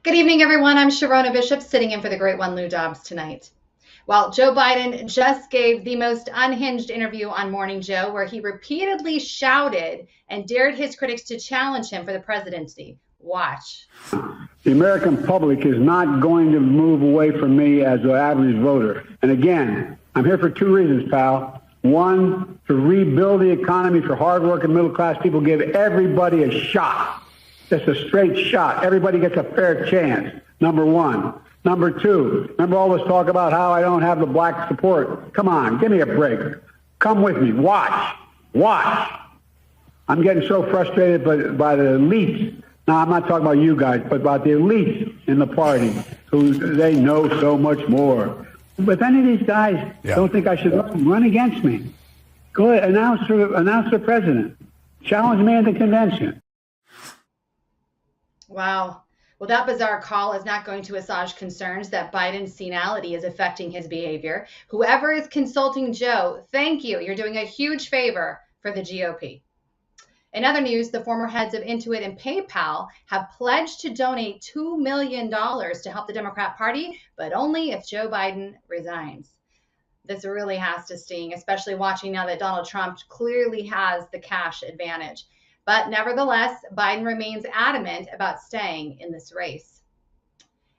Good evening, everyone. I'm Sharona Bishop, sitting in for the great one, Lou Dobbs Tonight. Well, Joe Biden just gave the most unhinged interview on Morning Joe, where he repeatedly shouted and dared his critics to challenge him for the presidency. Watch. The American public is not going to move away from me as an average voter. And again, I'm here for two reasons, pal. One, to rebuild the economy for hardworking middle-class people, give everybody a shot. Just a straight shot. Everybody gets a fair chance, number one. Number two, remember all this talk about how I don't have the black support? Come on, give me a break. Come with me. Watch. I'm getting so frustrated by the elites. Now, I'm not talking about you guys, but about the elites in the party who they know so much more. But if any of these guys don't think I should run against me, go ahead, announce for president. Challenge me in the convention. Wow. Well, that bizarre call is not going to assuage concerns that Biden's senility is affecting his behavior. Whoever is consulting Joe, thank you. You're doing a huge favor for the GOP. In other news, the former heads of Intuit and PayPal have pledged to donate $2 million to help the Democrat Party, but only if Joe Biden resigns. This really has to sting, especially watching now that Donald Trump clearly has the cash advantage. But nevertheless, Biden remains adamant about staying in this race.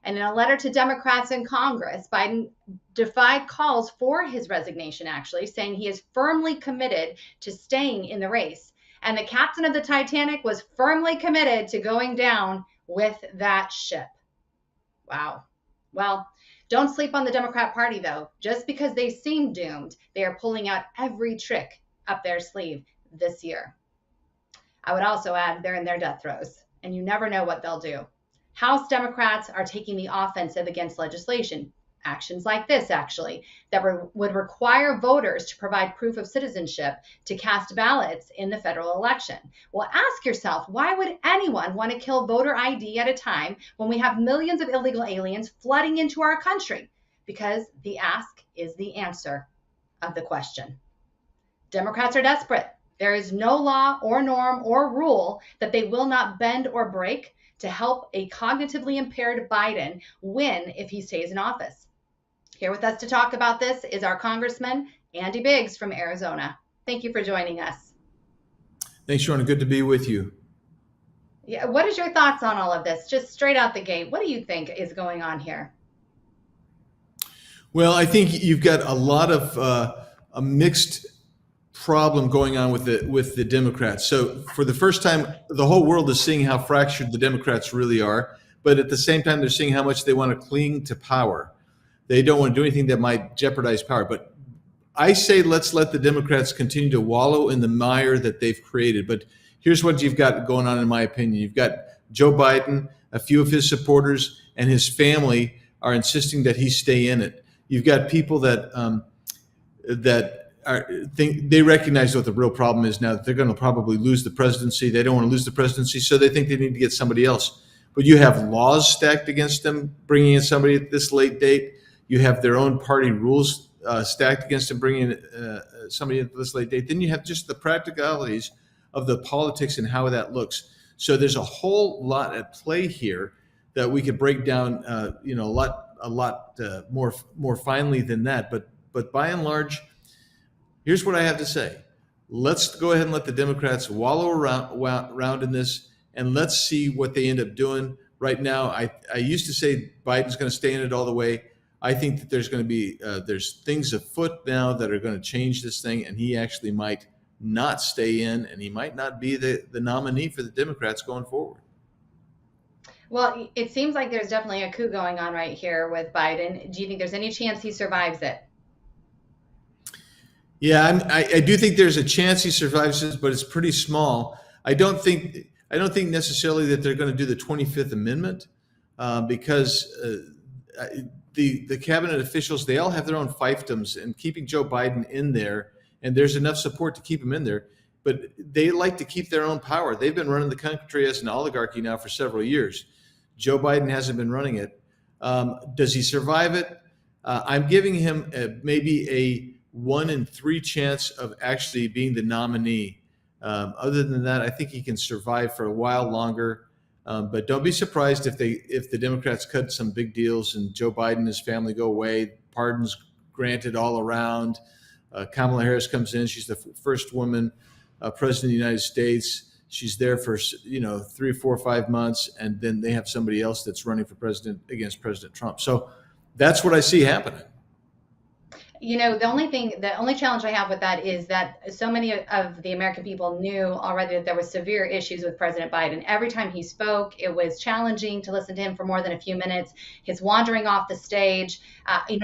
And in a letter to Democrats in Congress, Biden defied calls for his resignation, actually, saying he is firmly committed to staying in the race. And the captain of the Titanic was firmly committed to going down with that ship. Wow. Well, don't sleep on the Democrat Party, though. Just because they seem doomed, they are pulling out every trick up their sleeve this year. I would also add they're in their death throes, and you never know what they'll do. House Democrats are taking the offensive against legislation, actions like this, actually, that would require voters to provide proof of citizenship to cast ballots in the federal election. Well, ask yourself, why would anyone want to kill voter ID at a time when we have millions of illegal aliens flooding into our country? Because the ask is the answer of the question. Democrats are desperate. There is no law or norm or rule that they will not bend or break to help a cognitively impaired Biden win if he stays in office. Here with us to talk about this is our Congressman, Andy Biggs from Arizona. Thank you for joining us. Thanks, Sharon. Good to be with you. Yeah, what is your thoughts on all of this? Just straight out the gate, what do you think is going on here? Well, I think you've got a lot of a mixed problem going on with the Democrats. So for the first time, the whole world is seeing how fractured the Democrats really are, but at the same time, they're seeing how much they want to cling to power. They don't want to do anything that might jeopardize power. But I say let's let the Democrats continue to wallow in the mire that they've created. But here's what you've got going on, in my opinion. You've got Joe Biden, a few of his supporters, and his family are insisting that he stay in it. You've got people that they recognize what the real problem is now, that they're going to probably lose the presidency. They don't want to lose the presidency, so they think they need to get somebody else. But you have laws stacked against them, bringing in somebody at this late date. You have their own party rules stacked against them, bringing in somebody at this late date. Then you have just the practicalities of the politics and how that looks. So there's a whole lot at play here that we could break down, a lot more finely than that. But by and large, here's what I have to say. Let's go ahead and let the Democrats wallow around in this, and let's see what they end up doing. Right now, I used to say Biden's going to stay in it all the way. I think that there's going to be there's things afoot now that are going to change this thing, and he actually might not stay in, and he might not be the nominee for the Democrats going forward. Well, it seems like there's definitely a coup going on right here with Biden. Do you think there's any chance he survives it? Yeah, I do think there's a chance he survives this, but it's pretty small. I don't think necessarily that they're going to do the 25th Amendment because the cabinet officials, they all have their own fiefdoms, and keeping Joe Biden in there, and there's enough support to keep him in there, but they like to keep their own power. They've been running the country as an oligarchy now for several years. Joe Biden hasn't been running it. Does he survive it? I'm giving him maybe a 1 in 3 chance of actually being the nominee. Other than that, I think he can survive for a while longer. But don't be surprised if the Democrats cut some big deals and Joe Biden and his family go away, pardons granted all around. Kamala Harris comes in. She's the first woman president of the United States. She's there for 3, 4, 5 months, and then they have somebody else that's running for president against President Trump. So that's what I see happening. The only challenge I have with that is that so many of the American people knew already that there was severe issues with President Biden. Every time he spoke, it was challenging to listen to him for more than a few minutes. His wandering off the stage,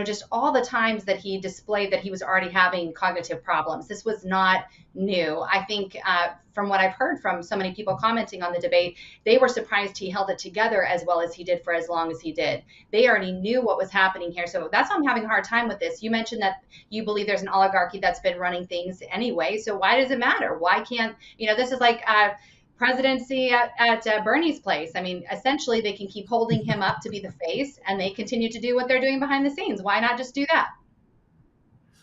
just all the times that he displayed that he was already having cognitive problems. This was not new. I think from what I've heard from so many people commenting on the debate, they were surprised he held it together as well as he did for as long as he did. They already knew what was happening here. So that's why I'm having a hard time with this. You mentioned that you believe there's an oligarchy that's been running things anyway. So why does it matter? Why can't, this is like presidency at Bernie's place. I mean, essentially they can keep holding him up to be the face and they continue to do what they're doing behind the scenes. Why not just do that?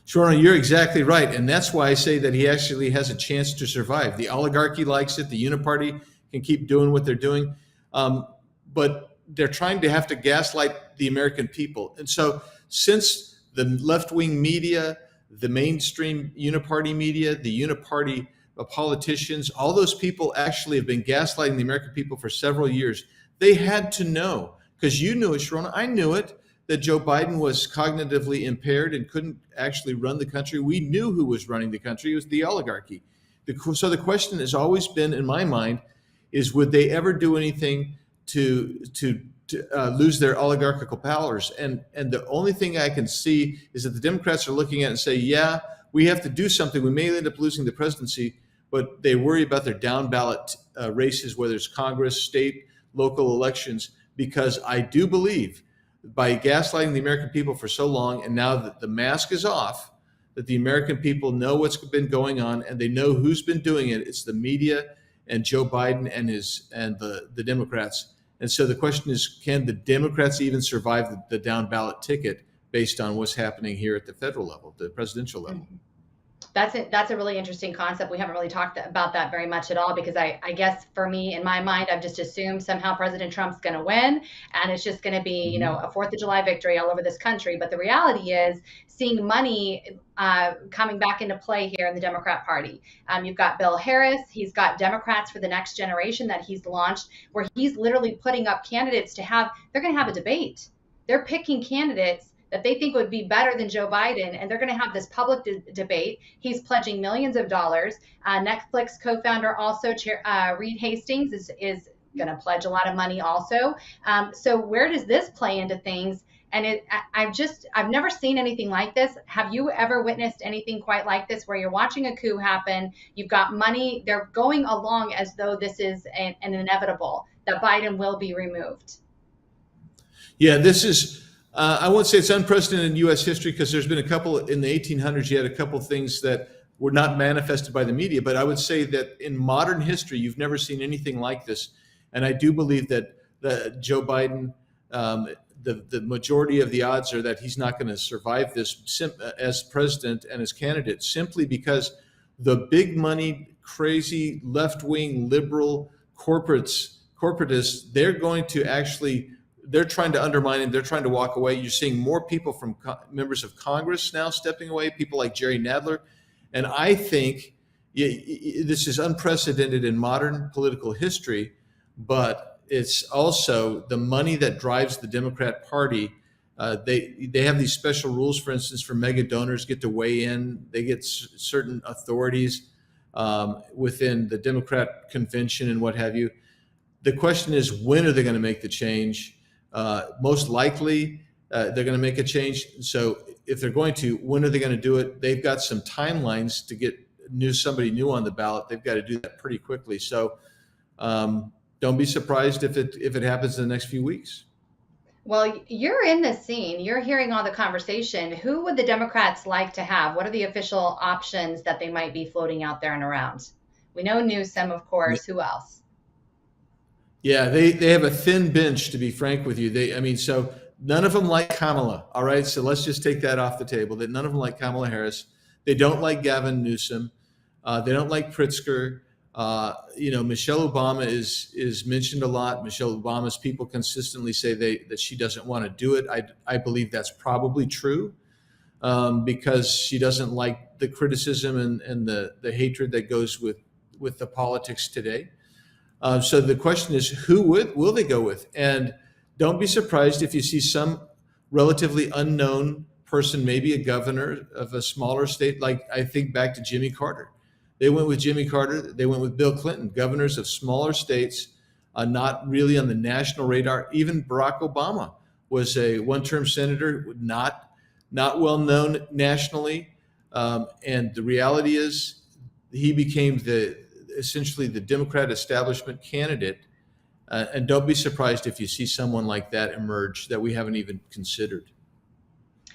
Shorna, you're exactly right. And that's why I say that he actually has a chance to survive. The oligarchy likes it. The Uniparty can keep doing what they're doing. But they're trying to have to gaslight the American people. And so since the left-wing media, the mainstream Uniparty media, the Uniparty politicians, all those people actually have been gaslighting the American people for several years. They had to know, because you knew it, Shirona, I knew it, that Joe Biden was cognitively impaired and couldn't actually run the country. We knew who was running the country. It was the oligarchy. So the question has always been, in my mind, is would they ever do anything to lose their oligarchical powers? And the only thing I can see is that the Democrats are looking at it and say, yeah, we have to do something. We may end up losing the presidency, but they worry about their down ballot races, whether it's Congress, state, local elections, because I do believe by gaslighting the American people for so long, and now that the mask is off, that the American people know what's been going on and they know who's been doing it. It's the media and Joe Biden and the Democrats. And so the question is, can the Democrats even survive the down ballot ticket based on what's happening here at the federal level, the presidential level? Mm-hmm. That's a really interesting concept. We haven't really talked about that very much at all, because I guess for me, in my mind, I've just assumed somehow President Trump's going to win and it's just going to be, a 4th of July victory all over this country. But the reality is seeing money coming back into play here in the Democrat Party. You've got Bill Harris. He's got Democrats for the Next Generation that he's launched, where he's literally putting up candidates they're going to have a debate. They're picking candidates that they think would be better than Joe Biden, and they're going to have this public debate. He's pledging millions of dollars. Netflix co-founder also, Reed Hastings, is going to pledge a lot of money also. So where does this play into things? And I've never seen anything like this. Have you ever witnessed anything quite like this, where you're watching a coup happen, you've got money, they're going along as though this is an inevitable, that Biden will be removed? Yeah, this is, I won't say it's unprecedented in U.S. history, because there's been a couple in the 1800s. You had a couple things that were not manifested by the media, but I would say that in modern history, you've never seen anything like this. And I do believe that Joe Biden, the majority of the odds are that he's not going to survive this as president and as candidate, simply because the big money, crazy left-wing liberal corporatists, they're trying to undermine him. They're trying to walk away. You're seeing more people from members of Congress now stepping away, people like Jerry Nadler. And I think this is unprecedented in modern political history, but it's also the money that drives the Democrat Party. They have these special rules, for instance, for mega donors get to weigh in. They get certain authorities within the Democrat convention and what have you. The question is, when are they going to make the change? Most likely, they're going to make a change. So if they're going to, when are they going to do it? They've got some timelines to get somebody new on the ballot. They've got to do that pretty quickly. So don't be surprised if it happens in the next few weeks. Well, you're in the scene. You're hearing all the conversation. Who would the Democrats like to have? What are the official options that they might be floating out there and around? We know Newsom, of course. Who else? Yeah, they have a thin bench, to be frank with you. So none of them like Kamala. All right, so let's just take that off the table. That none of them like Kamala Harris. They don't like Gavin Newsom. They don't like Pritzker. Michelle Obama is mentioned a lot. Michelle Obama's people consistently say that she doesn't want to do it. I believe that's probably true, because she doesn't like the criticism and the hatred that goes with the politics today. So the question is, who will they go with? And don't be surprised if you see some relatively unknown person, maybe a governor of a smaller state. Like, I think back to Jimmy Carter. They went with Jimmy Carter. They went with Bill Clinton, governors of smaller states, not really on the national radar. Even Barack Obama was a one-term senator, not well known nationally. And the reality is, he became essentially the Democrat establishment candidate. And don't be surprised if you see someone like that emerge that we haven't even considered.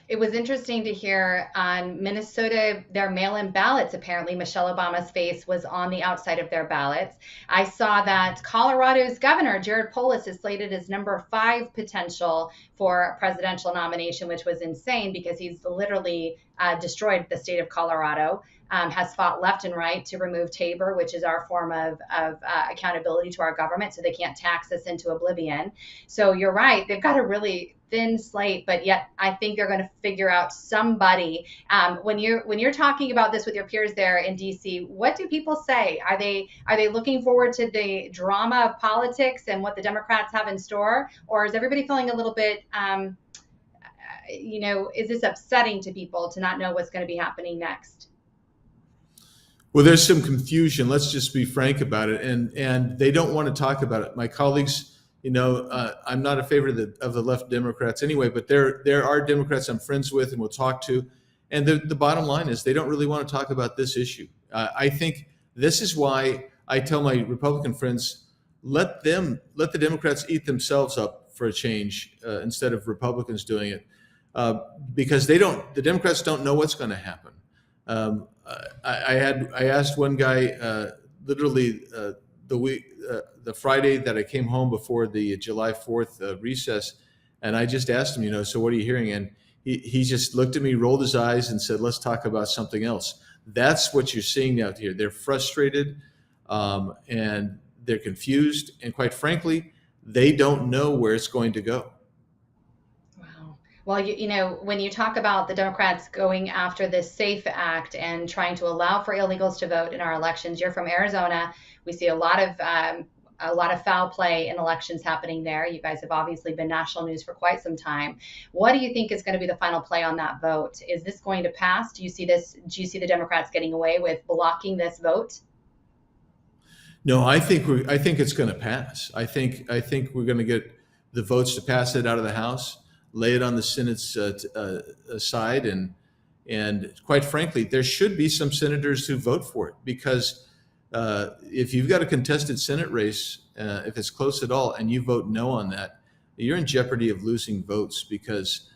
It was interesting to hear on Minnesota, their mail-in ballots, apparently Michelle Obama's face was on the outside of their ballots. I saw that Colorado's governor, Jared Polis, is slated as number 5 potential for a presidential nomination, which was insane because he's literally destroyed the state of Colorado. Has fought left and right to remove Tabor, which is our form of accountability to our government, so they can't tax us into oblivion. So you're right, they've got a really thin slate, but yet I think they're going to figure out somebody. When you're talking about this with your peers there in DC, what do people say? Are they looking forward to the drama of politics and what the Democrats have in store, or is everybody feeling a little bit? Is this upsetting to people to not know what's going to be happening next? Well, there's some confusion. Let's just be frank about it, and they don't want to talk about it. My colleagues, I'm not a favorite of the left Democrats anyway, but there are Democrats I'm friends with and will talk to, and the bottom line is they don't really want to talk about this issue. I think this is why I tell my Republican friends, let the Democrats eat themselves up for a change instead of Republicans doing it, because the Democrats don't know what's going to happen. I asked one guy literally the Friday that I came home before the July 4th recess, and I just asked him, so what are you hearing? And he just looked at me, rolled his eyes, and said, "Let's talk about something else." That's what you're seeing out here. They're frustrated, and they're confused, and quite frankly, they don't know where it's going to go. Well, when you talk about the Democrats going after this SAFE Act and trying to allow for illegals to vote in our elections, you're from Arizona. We see a lot of foul play in elections happening there. You guys have obviously been national news for quite some time. What do you think is going to be the final play on that vote? Is this going to pass? Do you see the Democrats getting away with blocking this vote? No, I think it's going to pass. I think we're going to get the votes to pass it out of the House, lay it on the Senate's side, and quite frankly, there should be some senators who vote for it, because if you've got a contested Senate race, if it's close at all, and you vote no on that, you're in jeopardy of losing votes, because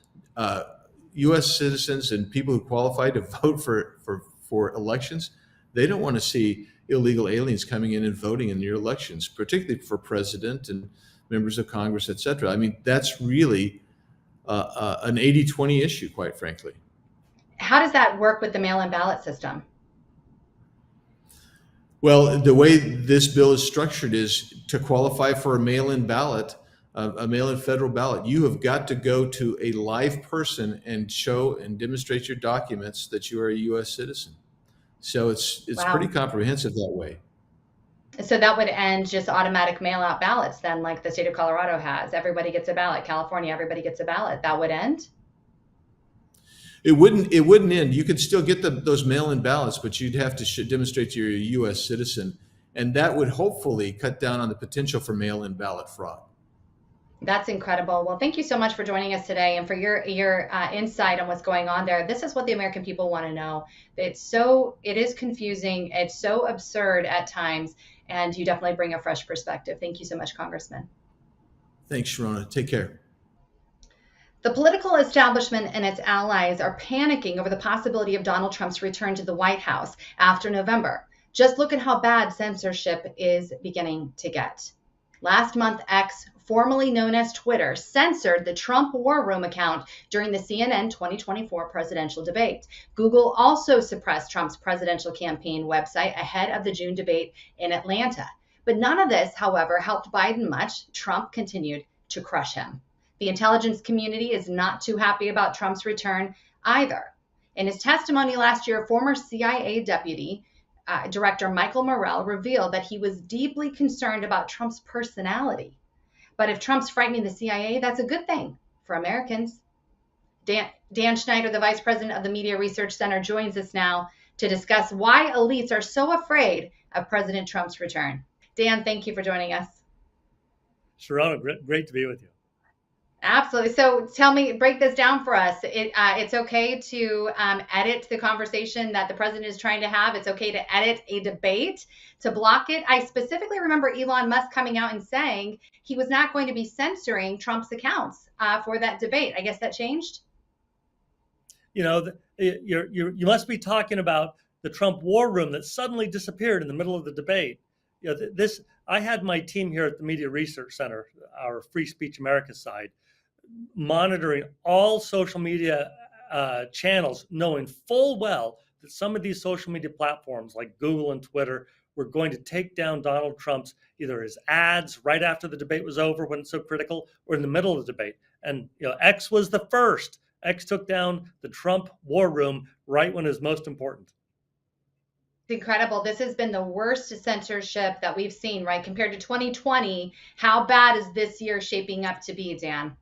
U.S. citizens and people who qualify to vote for elections, they don't want to see illegal aliens coming in and voting in your elections, particularly for president and members of Congress, et cetera. I mean, that's really an 80-20 issue, quite frankly. How does that work with the mail-in ballot system? Well, the way this bill is structured is to qualify for a mail-in ballot, a mail-in federal ballot, you have got to go to a live person and show and demonstrate your documents that you are a U.S. citizen. So it's Wow. pretty comprehensive that way. So that would end just automatic mail-out ballots then, like the state of Colorado has. Everybody gets a ballot. California, everybody gets a ballot. That would end? It wouldn't end. You could still get those mail-in ballots, but you'd have to demonstrate you're a U.S. citizen, and that would hopefully cut down on the potential for mail-in ballot fraud. That's incredible. Well, thank you so much for joining us today and for your insight on what's going on there. This is what the American people want to know. It is confusing. It's so absurd at times, and you definitely bring a fresh perspective. Thank you so much, Congressman. Thanks, Sharona. Take care. The political establishment and its allies are panicking over the possibility of Donald Trump's return to the White House after November. Just look at how bad censorship is beginning to get. Last month, X formerly known as Twitter, censored the Trump War Room account during the CNN 2024 presidential debate. Google also suppressed Trump's presidential campaign website ahead of the June debate in Atlanta. But none of this, however, helped Biden much. Trump continued to crush him. The intelligence community is not too happy about Trump's return either. In his testimony last year, former CIA deputy Director Michael Morrell revealed that he was deeply concerned about Trump's personality. But if Trump's frightening the CIA, that's a good thing for Americans. Dan Schneider, the vice president of the Media Research Center, joins us now to discuss why elites are so afraid of President Trump's return. Dan, thank you for joining us. Sharona, great to be with you. Absolutely. So tell me, break this down for us. It's okay to edit the conversation that the president is trying to have. It's okay to edit a debate, to block it. I specifically remember Elon Musk coming out and saying he was not going to be censoring Trump's accounts for that debate. I guess that changed. You know, you must be talking about the Trump War Room that suddenly disappeared in the middle of the debate. You know, I had my team here at the Media Research Center, our Free Speech America side, monitoring all social media channels, knowing full well that some of these social media platforms like Google and Twitter were going to take down Donald Trump's, either his ads right after the debate was over when it's so critical, or in the middle of the debate. And X was the first. X took down the Trump War Room right when it was most important. Incredible. This has been the worst censorship that we've seen, right? Compared to 2020, how bad is this year shaping up to be, Dan?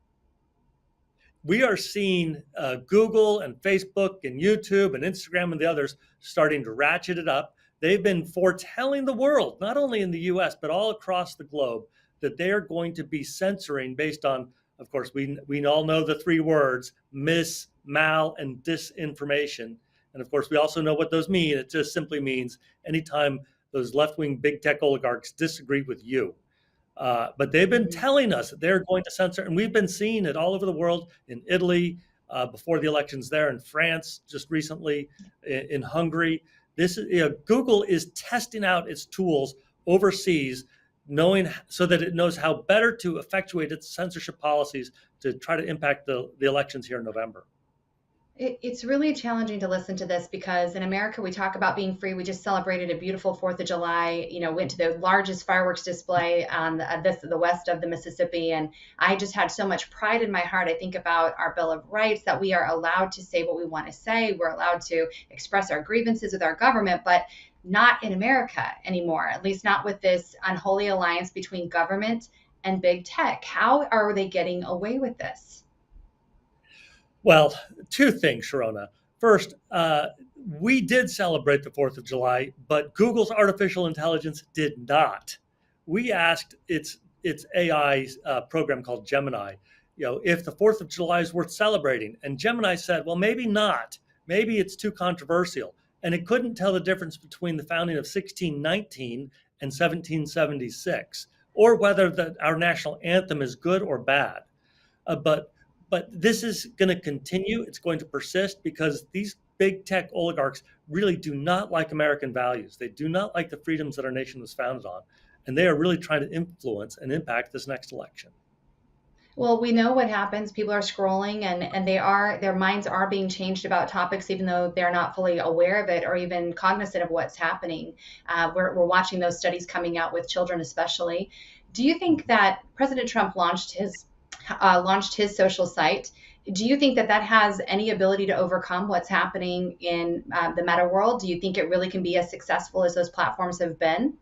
We are seeing Google and Facebook and YouTube and Instagram and the others starting to ratchet it up. They've been foretelling the world, not only in the US, but all across the globe, that they are going to be censoring based on, of course, we all know the three words, mis, mal, and disinformation. And of course, we also know what those mean. It just simply means anytime those left-wing big tech oligarchs disagree with you. But they've been telling us that they're going to censor, and we've been seeing it all over the world, in Italy, before the elections there, in France just recently, in Hungary. Google is testing out its tools overseas, so that it knows how better to effectuate its censorship policies to try to impact the elections here in November. It's really challenging to listen to this because in America, we talk about being free. We just celebrated a beautiful 4th of July, went to the largest fireworks display on the west of the Mississippi. And I just had so much pride in my heart. I think about our Bill of Rights, that we are allowed to say what we want to say. We're allowed to express our grievances with our government, but not in America anymore, at least not with this unholy alliance between government and big tech. How are they getting away with this? Well, two things, Sharona. First, we did celebrate the 4th of July, but Google's artificial intelligence did not. We asked its AI program called Gemini, if the 4th of July is worth celebrating. And Gemini said, well, maybe not. Maybe it's too controversial. And it couldn't tell the difference between the founding of 1619 and 1776, or whether our national anthem is good or bad. But this is going to continue. It's going to persist because these big tech oligarchs really do not like American values. They do not like the freedoms that our nation was founded on. And they are really trying to influence and impact this next election. Well, we know what happens. People are scrolling and their minds are being changed about topics, even though they're not fully aware of it or even cognizant of what's happening. We're watching those studies coming out with children, especially. Do you think that President Trump launched his social site? Do you think that has any ability to overcome what's happening in the meta world? Do you think it really can be as successful as those platforms have been?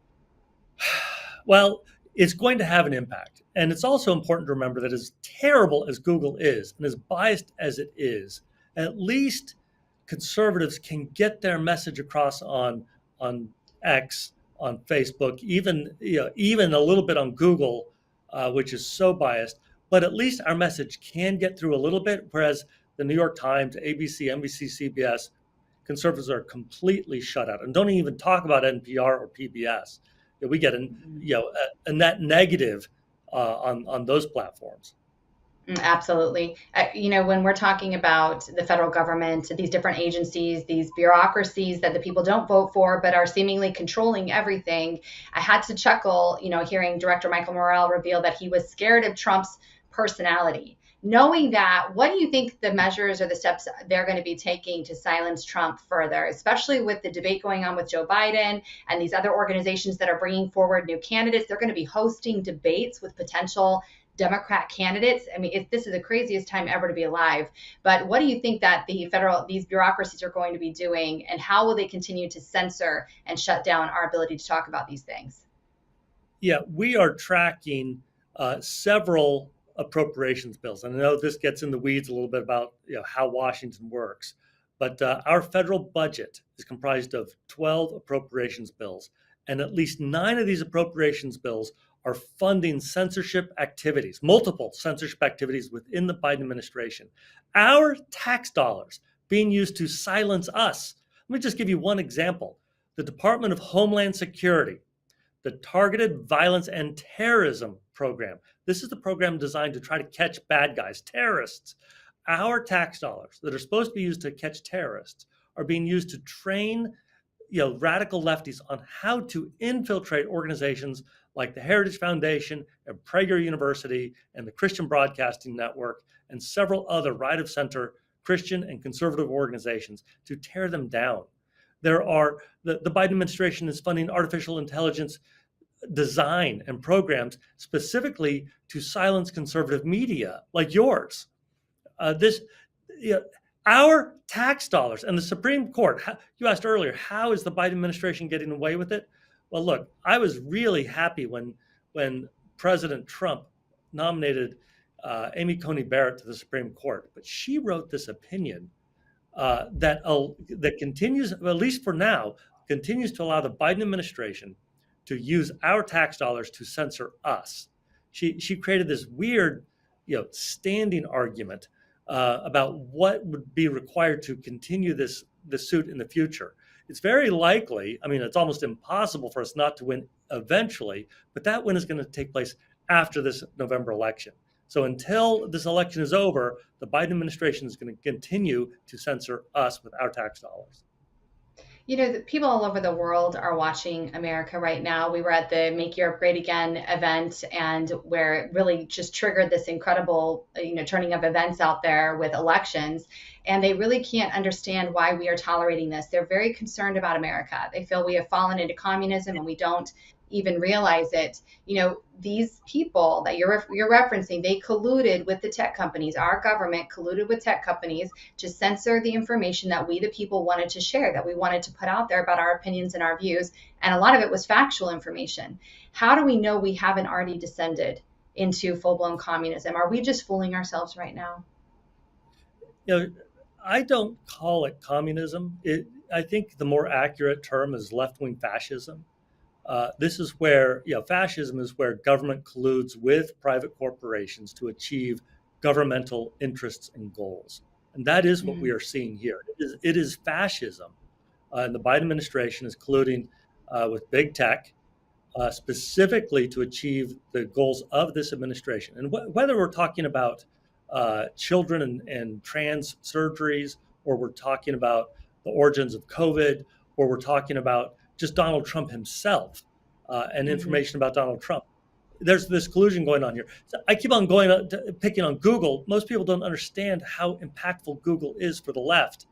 Well, it's going to have an impact. And it's also important to remember that as terrible as Google is and as biased as it is, at least conservatives can get their message across on X, on Facebook, even a little bit on Google, which is so biased. But at least our message can get through a little bit, whereas the New York Times, ABC, NBC, CBS, conservatives are completely shut out and don't even talk about NPR or PBS. We get a net negative on those platforms. Absolutely. When we're talking about the federal government, these different agencies, these bureaucracies that the people don't vote for, but are seemingly controlling everything, I had to chuckle, hearing Director Michael Morrell reveal that he was scared of Trump's personality. Knowing that, what do you think the measures or the steps they're going to be taking to silence Trump further, especially with the debate going on with Joe Biden and these other organizations that are bringing forward new candidates? They're going to be hosting debates with potential Democrat candidates. I mean, this is the craziest time ever to be alive. But what do you think that these bureaucracies are going to be doing, and how will they continue to censor and shut down our ability to talk about these things? Yeah, we are tracking several appropriations bills. And I know this gets in the weeds a little bit about how Washington works, but our federal budget is comprised of 12 appropriations bills, and at least 9 of these appropriations bills are funding censorship activities, multiple censorship activities within the Biden administration. Our tax dollars being used to silence us. Let me just give you one example. The Department of Homeland Security, the Targeted Violence and Terrorism Program. This is the program designed to try to catch bad guys, terrorists. Our tax dollars that are supposed to be used to catch terrorists are being used to train radical lefties on how to infiltrate organizations like the Heritage Foundation and Prager University and the Christian Broadcasting Network and several other right of center Christian and conservative organizations to tear them down. The Biden administration is funding artificial intelligence design and programs specifically to silence conservative media like yours. Our tax dollars and the Supreme Court, you asked earlier, how is the Biden administration getting away with it? Well, look, I was really happy when President Trump nominated Amy Coney Barrett to the Supreme Court, but she wrote this opinion that continues, at least for now, continues to allow the Biden administration to use our tax dollars to censor us. She created this weird, standing argument about what would be required to continue this suit in the future. It's very likely, it's almost impossible for us not to win eventually, but that win is going to take place after this November election. So until this election is over, the Biden administration is going to continue to censor us with our tax dollars. The people all over the world are watching America right now. We were at the Make Europe Great Again event, and where it really just triggered this incredible, turning of events out there with elections. And they really can't understand why we are tolerating this. They're very concerned about America. They feel we have fallen into communism and we don't even realize it. These people that you're referencing, they colluded with the tech companies. Our government colluded with tech companies to censor the information that we, the people, wanted to share, that we wanted to put out there about our opinions and our views. And a lot of it was factual information. How do we know we haven't already descended into full-blown communism? Are we just fooling ourselves right now? I don't call it communism. I think the more accurate term is left-wing fascism. This is where, fascism is where government colludes with private corporations to achieve governmental interests and goals. And that is what we are seeing here. It is fascism. And the Biden administration is colluding with big tech specifically to achieve the goals of this administration. And whether we're talking about children and trans surgeries, or we're talking about the origins of COVID, or we're talking about just Donald Trump himself and information about Donald Trump. There's this collusion going on here. So I keep on picking on Google. Most people don't understand how impactful Google is for the left.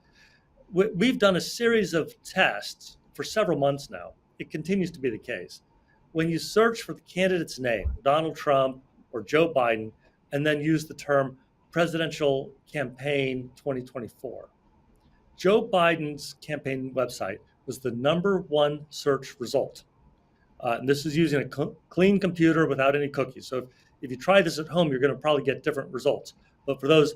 We've done a series of tests for several months now. It continues to be the case. When you search for the candidate's name, Donald Trump or Joe Biden, and then use the term presidential campaign 2024, Joe Biden's campaign website was the #1 search result. And this is using a clean computer without any cookies. So if you try this at home, you're going to probably get different results. But for those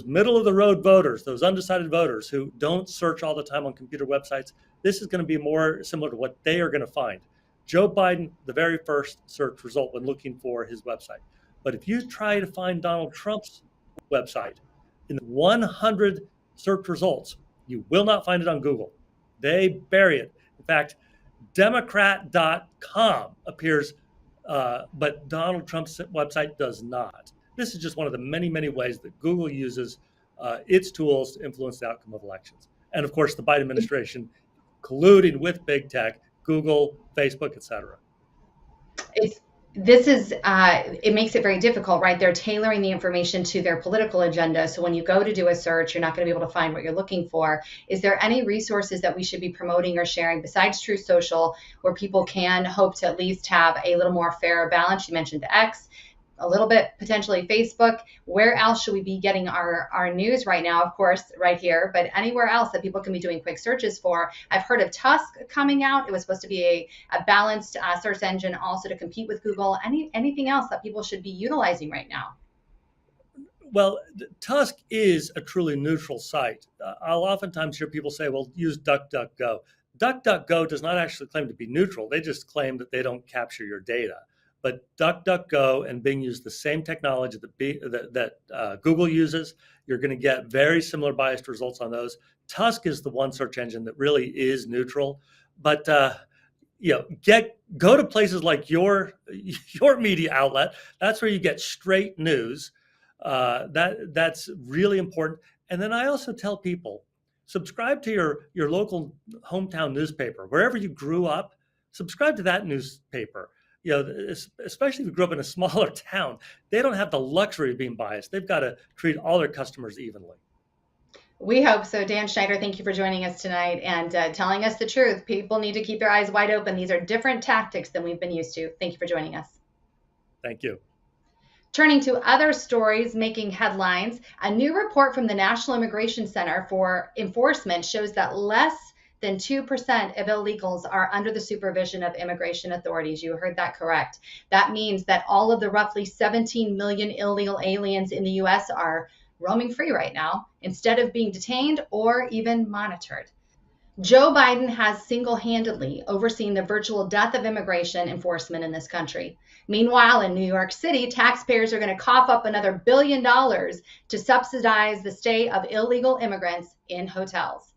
middle of the road voters, those undecided voters who don't search all the time on computer websites, this is going to be more similar to what they are going to find. Joe Biden, the very first search result when looking for his website. But if you try to find Donald Trump's website in the 100 search results, you will not find it on Google. They bury it. In fact, Democrat.com appears, but Donald Trump's website does not. This is just one of the many, many ways that Google uses its tools to influence the outcome of elections. And of course, the Biden administration colluding with big tech, Google, Facebook, et cetera. It makes it very difficult, right? They're tailoring the information to their political agenda. So when you go to do a search, you're not going to be able to find what you're looking for. Is there any resources that we should be promoting or sharing besides Truth Social, where people can hope to at least have a little more fair balance? You mentioned X, a little bit potentially Facebook. Where else should we be getting our news right now? Of course, right here, but anywhere else that people can be doing quick searches for. I've heard of Tusk coming out. It was supposed to be a balanced search engine also to compete with Google. Anything else that people should be utilizing right now? Well, Tusk is a truly neutral site. I'll oftentimes hear people say, well, use DuckDuckGo. DuckDuckGo does not actually claim to be neutral. They just claim that they don't capture your data. But DuckDuckGo and Bing use the same technology that Google uses. You're going to get very similar biased results on those. Tusk is the one search engine that really is neutral. But go to places like your media outlet. That's where you get straight news. That's really important. And then I also tell people, subscribe to your local hometown newspaper, wherever you grew up. Subscribe to that newspaper. Especially if you grew up in a smaller town, they don't have the luxury of being biased. They've got to treat all their customers evenly. We hope so. Dan Schneider, thank you for joining us tonight and telling us the truth. People need to keep their eyes wide open. These are different tactics than we've been used to. Thank you for joining us. Thank you. Turning to other stories making headlines, a new report from the National Immigration Center for Enforcement shows that less than 2% of illegals are under the supervision of immigration authorities. You heard that correct. That means that all of the roughly 17 million illegal aliens in the U.S. are roaming free right now instead of being detained or even monitored. Joe Biden has single-handedly overseen the virtual death of immigration enforcement in this country. Meanwhile, in New York City, taxpayers are going to cough up another $1 billion to subsidize the stay of illegal immigrants in hotels.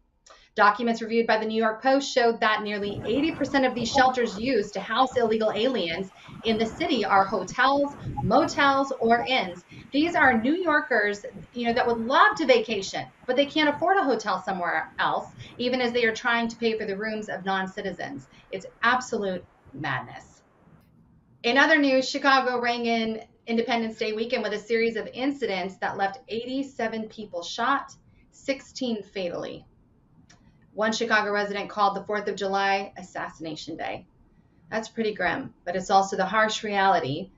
Documents reviewed by the New York Post showed that nearly 80% of these shelters used to house illegal aliens in the city are hotels, motels, or inns. These are New Yorkers, that would love to vacation, but they can't afford a hotel somewhere else, even as they are trying to pay for the rooms of non-citizens. It's absolute madness. In other news, Chicago rang in Independence Day weekend with a series of incidents that left 87 people shot, 16 fatally. One Chicago resident called the 4th of July Assassination Day. That's pretty grim, but it's also the harsh reality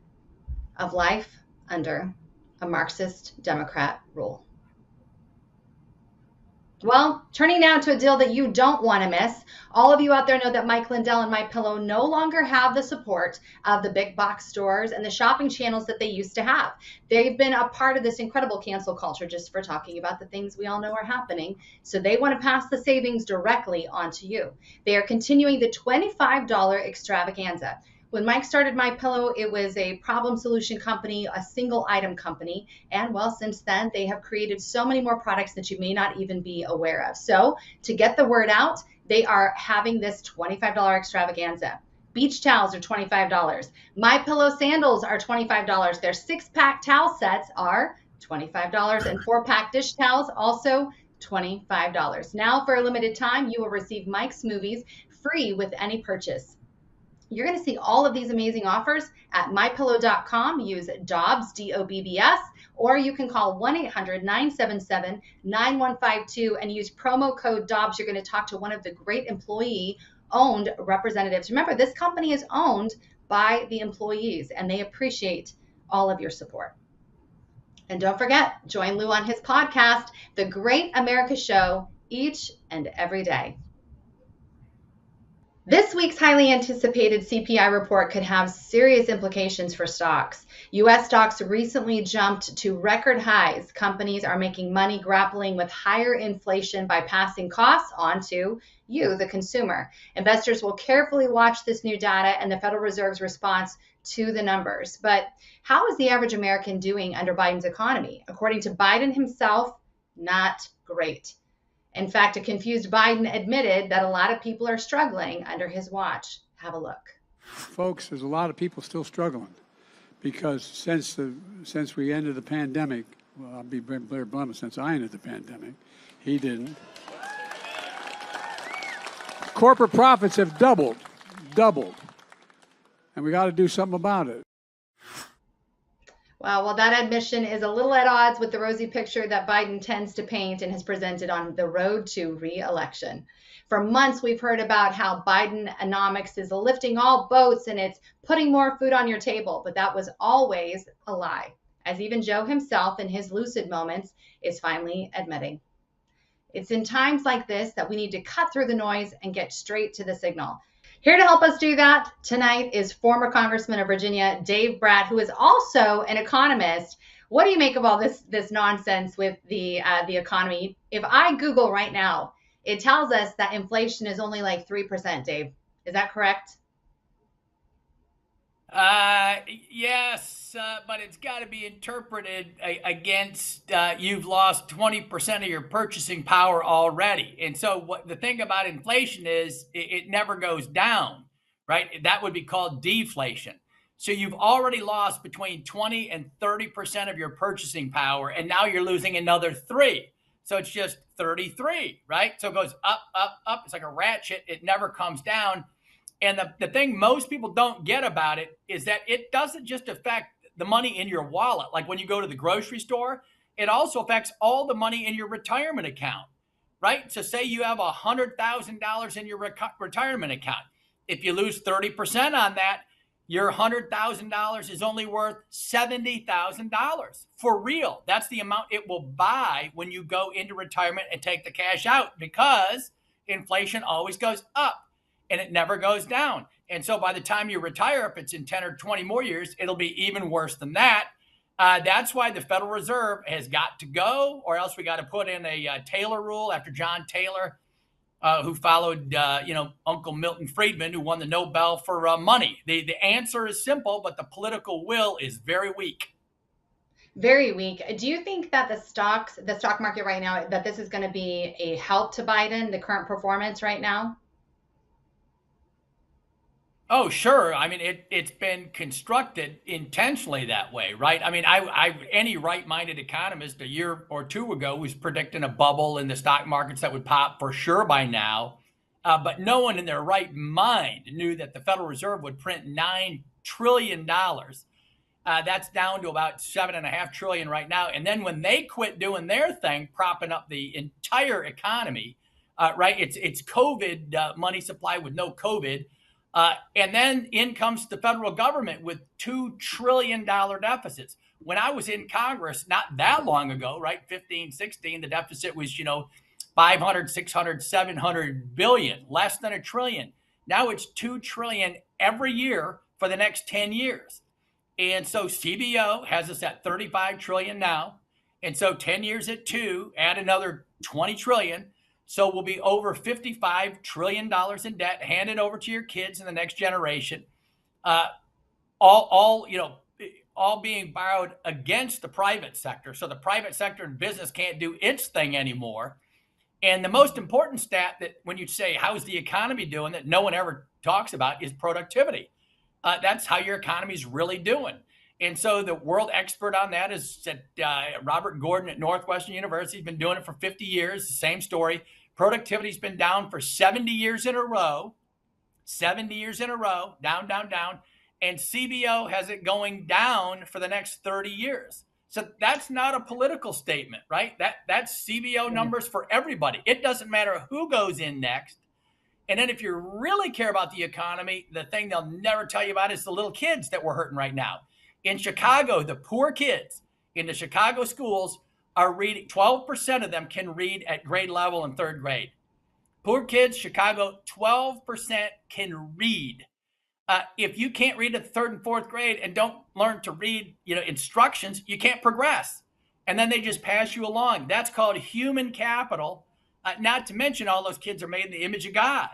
of life under a Marxist Democrat rule. Well, turning now to a deal that you don't want to miss. All of you out there know that Mike Lindell and MyPillow no longer have the support of the big box stores and the shopping channels that they used to have. They've been a part of this incredible cancel culture just for talking about the things we all know are happening. So they want to pass the savings directly on to you. They are continuing the $25 extravaganza. When Mike started MyPillow, it was a problem solution company, a single item company. And well, since then, they have created so many more products that you may not even be aware of. So to get the word out, they are having this $25 extravaganza. Beach towels are $25. MyPillow sandals are $25. Their 6-pack towel sets are $25. And 4-pack dish towels also $25. Now, for a limited time, you will receive Mike's movies free with any purchase. You're going to see all of these amazing offers at MyPillow.com. Use Dobbs, D-O-B-B-S, or you can call 1-800-977-9152 and use promo code Dobbs. You're going to talk to one of the great employee-owned representatives. Remember, this company is owned by the employees, and they appreciate all of your support. And don't forget, join Lou on his podcast, The Great America Show, each and every day. This week's highly anticipated CPI report could have serious implications for stocks. U.S. stocks recently jumped to record highs. Companies are making money grappling with higher inflation by passing costs on to you, the consumer. Investors will carefully watch this new data and the Federal Reserve's response to the numbers. But how is the average American doing under Biden's economy? According to Biden himself, not great. In fact, a confused Biden admitted that a lot of people are struggling under his watch. Have a look. Folks, there's a lot of people still struggling. because since we ended the pandemic, well, I'll be very blunt, since I ended the pandemic, he didn't. Corporate profits have doubled, and we got to do something about it. Wow, well, that admission is a little at odds with the rosy picture that Biden tends to paint and has presented on the road to re-election. For months, we've heard about how Bidenomics is lifting all boats and it's putting more food on your table, but that was always a lie, as even Joe himself in his lucid moments is finally admitting. It's in times like this that we need to cut through the noise and get straight to the signal. Here to help us do that tonight is former Congressman of Virginia, Dave Brat, who is also an economist. What do you make of all this nonsense with the economy? If I Google right now, it tells us that inflation is only like 3%, Dave. Is that correct? Yes, but it's got to be interpreted against you've lost 20% of your purchasing power already. And so what the thing about inflation is it never goes down, right? That would be called deflation. So you've already lost between 20 and 30% of your purchasing power, and now you're losing another 3. So it's just 33, right? So it goes up, up, up. It's like a ratchet. It never comes down. And the thing most people don't get about it is that it doesn't just affect the money in your wallet. Like when you go to the grocery store, it also affects all the money in your retirement account, right? So say you have $100,000 in your retirement account. If you lose 30% on that, your $100,000 is only worth $70,000 for real. That's the amount it will buy when you go into retirement and take the cash out, because inflation always goes up and it never goes down. And so by the time you retire, if it's in 10 or 20 more years, it'll be even worse than that. That's why the Federal Reserve has got to go, or else we got to put in a Taylor rule after John Taylor, who followed, Uncle Milton Friedman, who won the Nobel for money. The answer is simple, but the political will is very weak. Very weak. Do you think that the stock market right now, that this is going to be a help to Biden, the current performance right now? Oh, sure. I mean, it's been constructed intentionally that way, right? I mean, any right-minded economist a year or two ago was predicting a bubble in the stock markets that would pop for sure by now. But no one in their right mind knew that the Federal Reserve would print $9 trillion. That's down to about $7.5 trillion right now. And then when they quit doing their thing, propping up the entire economy, right? It's COVID money supply with no COVID. And then in comes the federal government with $2 trillion deficits. When I was in Congress, not that long ago, right, 15, 16, the deficit was, 500, 600, 700 billion, less than $1 trillion. Now it's $2 trillion every year for the next 10 years. And so CBO has us at 35 trillion now. And so 10 years at 2, add another 20 trillion. So we'll be over $55 trillion in debt handed over to your kids in the next generation, all being borrowed against the private sector. So the private sector and business can't do its thing anymore. And the most important stat that when you say, how's the economy doing, that no one ever talks about is productivity. That's how your economy is really doing. And so the world expert on that is Robert Gordon at Northwestern University. He's been doing it for 50 years, the same story. Productivity's been down for 70 years in a row, down, down, down. And CBO has it going down for the next 30 years. So that's not a political statement, right? That's CBO numbers for everybody. It doesn't matter who goes in next. And then if you really care about the economy, the thing they'll never tell you about is the little kids that we're hurting right now. In Chicago, the poor kids in the Chicago schools are reading, 12% of them can read at grade level in 3rd grade. Poor kids, Chicago, 12% can read. If you can't read at the 3rd and 4th grade and don't learn to read, instructions, you can't progress. And then they just pass you along. That's called human capital. Not to mention all those kids are made in the image of God.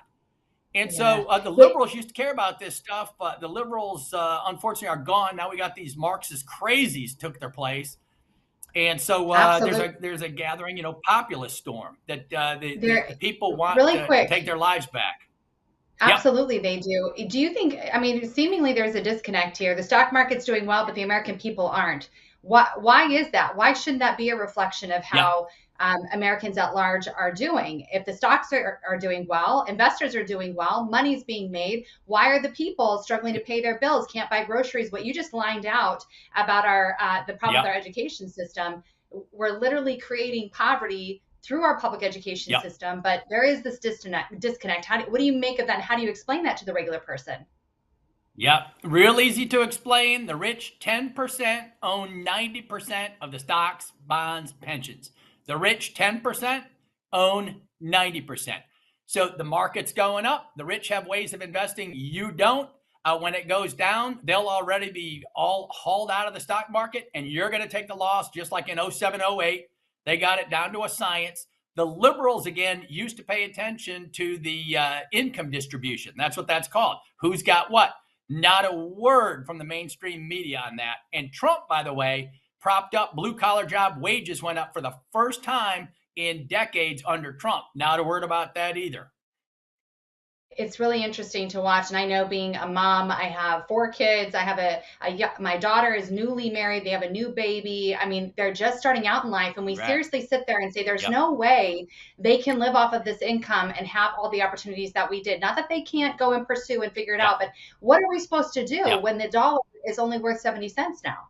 And so the liberals used to care about this stuff. The liberals, unfortunately, are gone. Now we got these Marxist crazies took their place. And so there's a gathering, populist storm that the people want to take their lives back. Yep. Absolutely, they do. Do you think, I mean, seemingly there's a disconnect here. The stock market's doing well, but the American people aren't. Why is that? Why shouldn't that be a reflection of Yep. how Americans at large are doing? If the stocks are doing well, investors are doing well, money's being made, why are the people struggling to pay their bills, can't buy groceries? What you just lined out about the problem with Yep. our education system, we're literally creating poverty through our public education Yep. system, but there is this disconnect. What do you make of that? And how do you explain that to the regular person? Yep. Real easy to explain. The rich 10% own 90% of the stocks, bonds, pensions. The rich 10% own 90%. So the market's going up. The rich have ways of investing. You don't. When it goes down, they'll already be all hauled out of the stock market, and you're going to take the loss, just like in 07, 08. They got it down to a science. The liberals, again, used to pay attention to the income distribution. That's what that's called. Who's got what? Not a word from the mainstream media on that. And Trump, by the way, propped up blue collar job wages went up for the first time in decades under Trump. Not a word about that either. It's really interesting to watch. And I know, being a mom, I have 4 kids. I have my daughter is newly married. They have a new baby. I mean, they're just starting out in life. And we Right. seriously sit there and say, there's Yep. no way they can live off of this income and have all the opportunities that we did. Not that they can't go and pursue and figure it Yep. out, but what are we supposed to do Yep. when the dollar is only worth 70 cents now?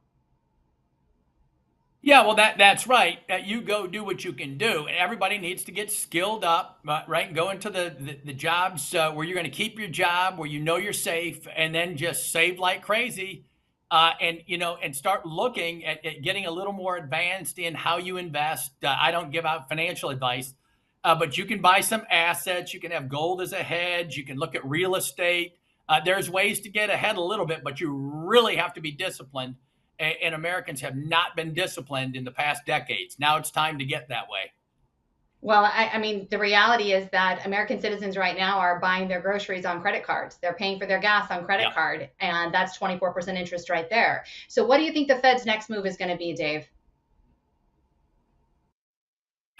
Yeah, well, that's right. You go do what you can do, and everybody needs to get skilled up, right? And go into the jobs where you're going to keep your job, where you know you're safe, and then just save like crazy, and start looking at getting a little more advanced in how you invest. I don't give out financial advice, but you can buy some assets. You can have gold as a hedge. You can look at real estate. There's ways to get ahead a little bit, but you really have to be disciplined. And Americans have not been disciplined in the past decades. Now it's time to get that way. Well, I mean, the reality is that American citizens right now are buying their groceries on credit cards. They're paying for their gas on credit Yeah. card, and that's 24% interest right there. So what do you think the Fed's next move is going to be, Dave?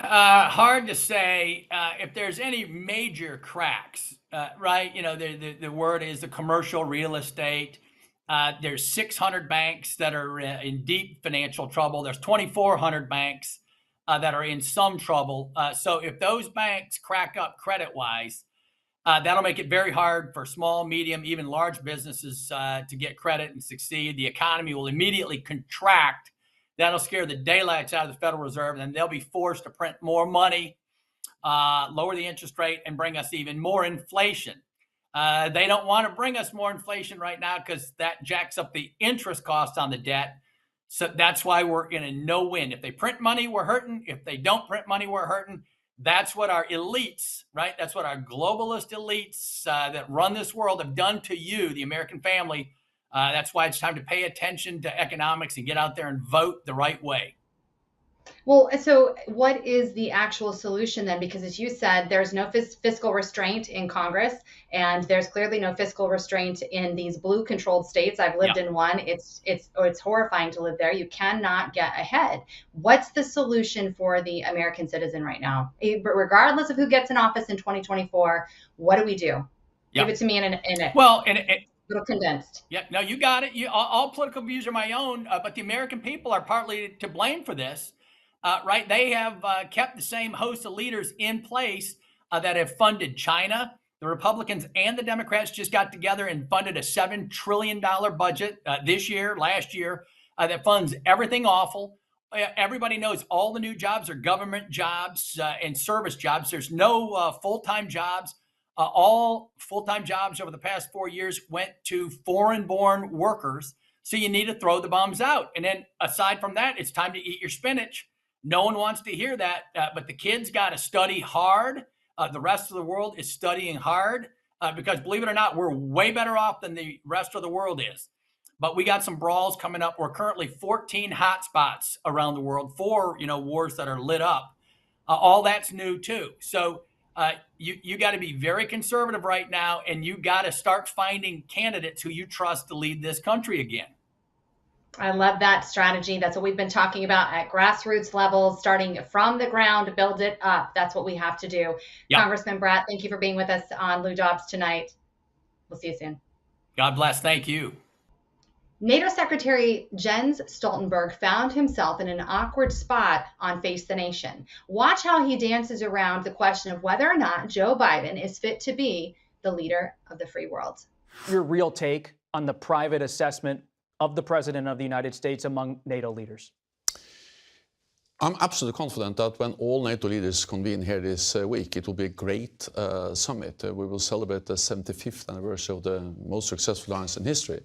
Hard to say if there's any major cracks, right? The word is the commercial real estate. There's 600 banks that are in deep financial trouble. There's 2,400 banks that are in some trouble. So if those banks crack up credit-wise, that'll make it very hard for small, medium, even large businesses to get credit and succeed. The economy will immediately contract. That'll scare the daylights out of the Federal Reserve, and they'll be forced to print more money, lower the interest rate, and bring us even more inflation. They don't want to bring us more inflation right now because that jacks up the interest cost on the debt. So that's why we're in a no-win. If they print money, we're hurting. If they don't print money, we're hurting. That's what our elites, right? That's what our globalist elites that run this world have done to you, the American family. That's why it's time to pay attention to economics and get out there and vote the right way. Well, so what is the actual solution then? Because as you said, there's no fiscal restraint in Congress, and there's clearly no fiscal restraint in these blue-controlled states. I've lived in one. It's horrifying to live there. You cannot get ahead. What's the solution for the American citizen right now? Regardless of who gets in office in 2024, what do we do? Give it to me in a little condensed. Yeah, no, you got it. All political views are my own, but the American people are partly to blame for this. Right? They have kept the same host of leaders in place that have funded China. The Republicans and the Democrats just got together and funded a $7 trillion budget this year, last year, that funds everything awful. Everybody knows all the new jobs are government jobs and service jobs. There's no full-time jobs. All full-time jobs over the past 4 years went to foreign-born workers. So you need to throw the bombs out. And then aside from that, it's time to eat your spinach. No one wants to hear that, but the kids got to study hard. The rest of the world is studying hard because, believe it or not, we're way better off than the rest of the world is. But we got some brawls coming up. We're currently 14 hotspots around the world, 4 wars that are lit up. All that's new too. So you got to be very conservative right now, and you got to start finding candidates who you trust to lead this country again. I love that strategy. That's what we've been talking about at grassroots levels, starting from the ground, build it up. That's what we have to do. Yep. Congressman Brat, thank you for being with us on Lou Dobbs Tonight. We'll see you soon. God bless. Thank you. NATO Secretary Jens Stoltenberg found himself in an awkward spot on Face the Nation. Watch how he dances around the question of whether or not Joe Biden is fit to be the leader of the free world. Your real take on the private assessment of the President of the United States among NATO leaders? I'm absolutely confident that when all NATO leaders convene here this week, it will be a great summit. We will celebrate the 75th anniversary of the most successful alliance in history.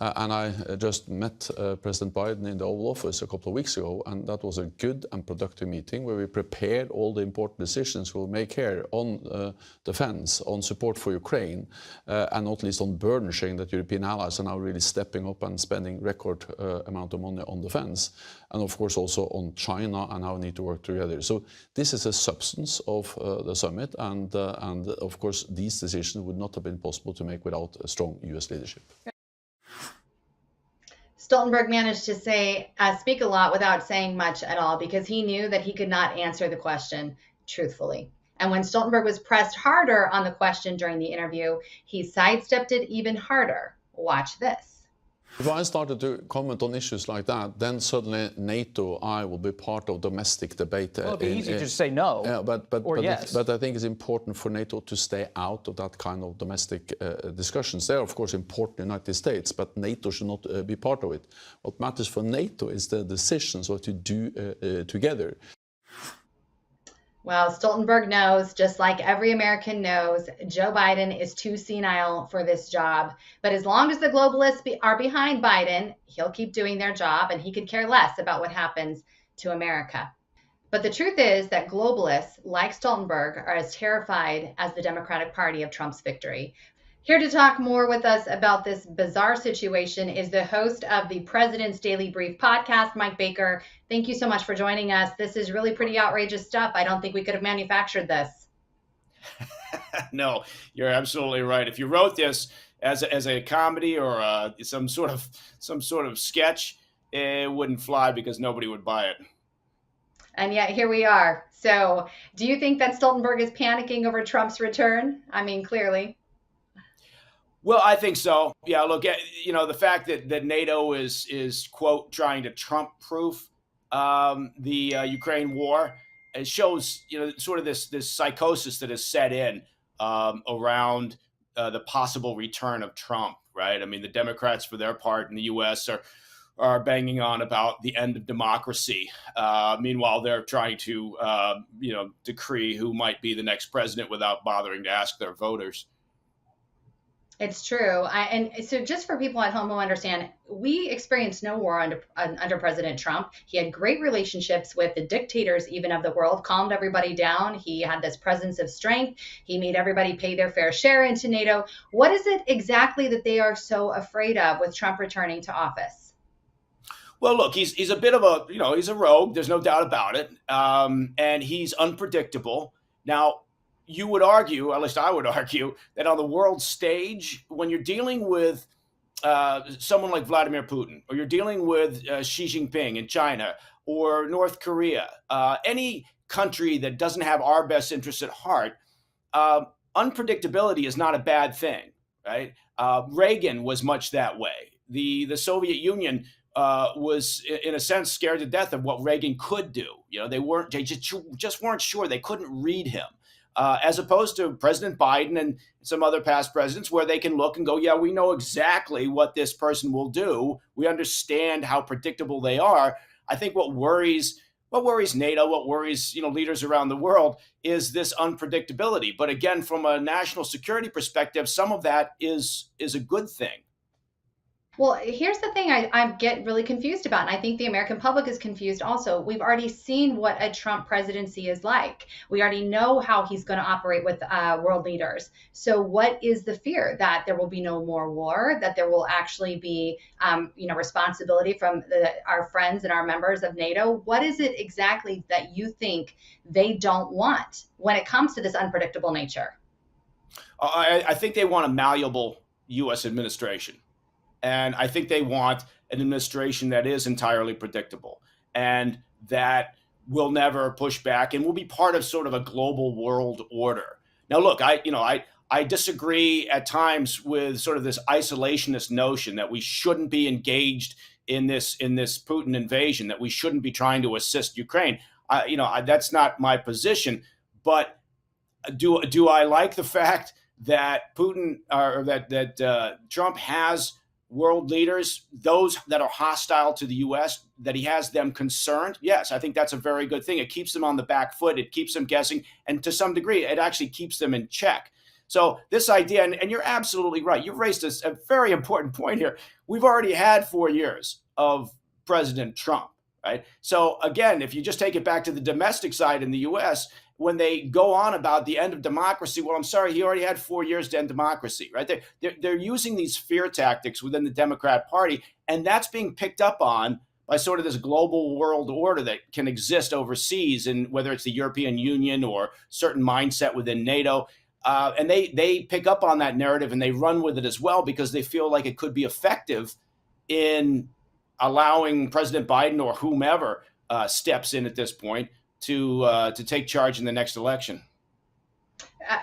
And I just met President Biden in the Oval Office a couple of weeks ago, and that was a good and productive meeting where we prepared all the important decisions we'll make here on defense, on support for Ukraine, and not least on burden sharing that European allies are now really stepping up and spending record amount of money on defense, and of course also on China and how we need to work together. So this is a substance of the summit, and of course these decisions would not have been possible to make without a strong US leadership. Stoltenberg managed to speak a lot without saying much at all because he knew that he could not answer the question truthfully. And when Stoltenberg was pressed harder on the question during the interview, he sidestepped it even harder. Watch this. If I started to comment on issues like that, then suddenly NATO, I will be part of domestic debate. Well, it'd be easy to just say no, yes. But I think it's important for NATO to stay out of that kind of domestic discussions. They are, of course, important in the United States, but NATO should not be part of it. What matters for NATO is the decisions what to do together. Well, Stoltenberg knows, just like every American knows, Joe Biden is too senile for this job. But as long as the globalists are behind Biden, he'll keep doing their job and he could care less about what happens to America. But the truth is that globalists, like Stoltenberg, are as terrified as the Democratic Party of Trump's victory. Here to talk more with us about this bizarre situation is the host of the President's Daily Brief podcast, Mike Baker. Thank you so much for joining us. This is really pretty outrageous stuff. I don't think we could have manufactured this. No, you're absolutely right. If you wrote this as a comedy or some sort of sketch, it wouldn't fly because nobody would buy it. And yet here we are. So do you think that Stoltenberg is panicking over Trump's return? I mean, clearly. Well, I think so. Yeah, look, the fact that NATO is quote trying to Trump-proof the Ukraine war, it shows sort of this psychosis that has set in around the possible return of Trump. Right? I mean, the Democrats, for their part in the U.S., are banging on about the end of democracy. Meanwhile, they're trying to decree who might be the next president without bothering to ask their voters. It's true. And so just for people at home who understand, we experienced no war under President Trump. He had great relationships with the dictators even of the world, calmed everybody down. He had this presence of strength. He made everybody pay their fair share into NATO. What is it exactly that they are so afraid of with Trump returning to office? Well, look, he's a bit of he's a rogue. There's no doubt about it. And he's unpredictable. Now, you would argue, at least I would argue, that on the world stage, when you're dealing with someone like Vladimir Putin, or you're dealing with Xi Jinping in China, or North Korea, any country that doesn't have our best interests at heart, unpredictability is not a bad thing, right? Reagan was much that way. The Soviet Union was, in a sense, scared to death of what Reagan could do. They just weren't sure. They couldn't read him. As opposed to President Biden and some other past presidents where they can look and go, yeah, we know exactly what this person will do. We understand how predictable they are. I think what worries NATO, what worries leaders around the world is this unpredictability. But again, from a national security perspective, some of that is a good thing. Well, here's the thing I get really confused about, and I think the American public is confused also. We've already seen what a Trump presidency is like. We already know how he's going to operate with world leaders. So what is the fear? That there will be no more war, that there will actually be, responsibility from our friends and our members of NATO? What is it exactly that you think they don't want when it comes to this unpredictable nature? I think they want a malleable U.S. administration. And I think they want an administration that is entirely predictable and that will never push back and will be part of sort of a global world order. Now, look, I disagree at times with sort of this isolationist notion that we shouldn't be engaged in this Putin invasion, that we shouldn't be trying to assist Ukraine. That's not my position. But do I like the fact that Putin or that Trump has world leaders, those that are hostile to the U.S., that he has them concerned? Yes, I think that's a very good thing. It keeps them on the back foot. It keeps them guessing. And to some degree, it actually keeps them in check. So this idea, and you're absolutely right. You've raised a very important point here. We've already had 4 years of President Trump, right? So again, if you just take it back to the domestic side in the U.S., when they go on about the end of democracy, well, I'm sorry, he already had 4 years to end democracy, right? They're using these fear tactics within the Democrat Party, and that's being picked up on by sort of this global world order that can exist overseas, and whether it's the European Union or certain mindset within NATO. And they pick up on that narrative and they run with it as well because they feel like it could be effective in allowing President Biden or whomever steps in at this point to take charge in the next election.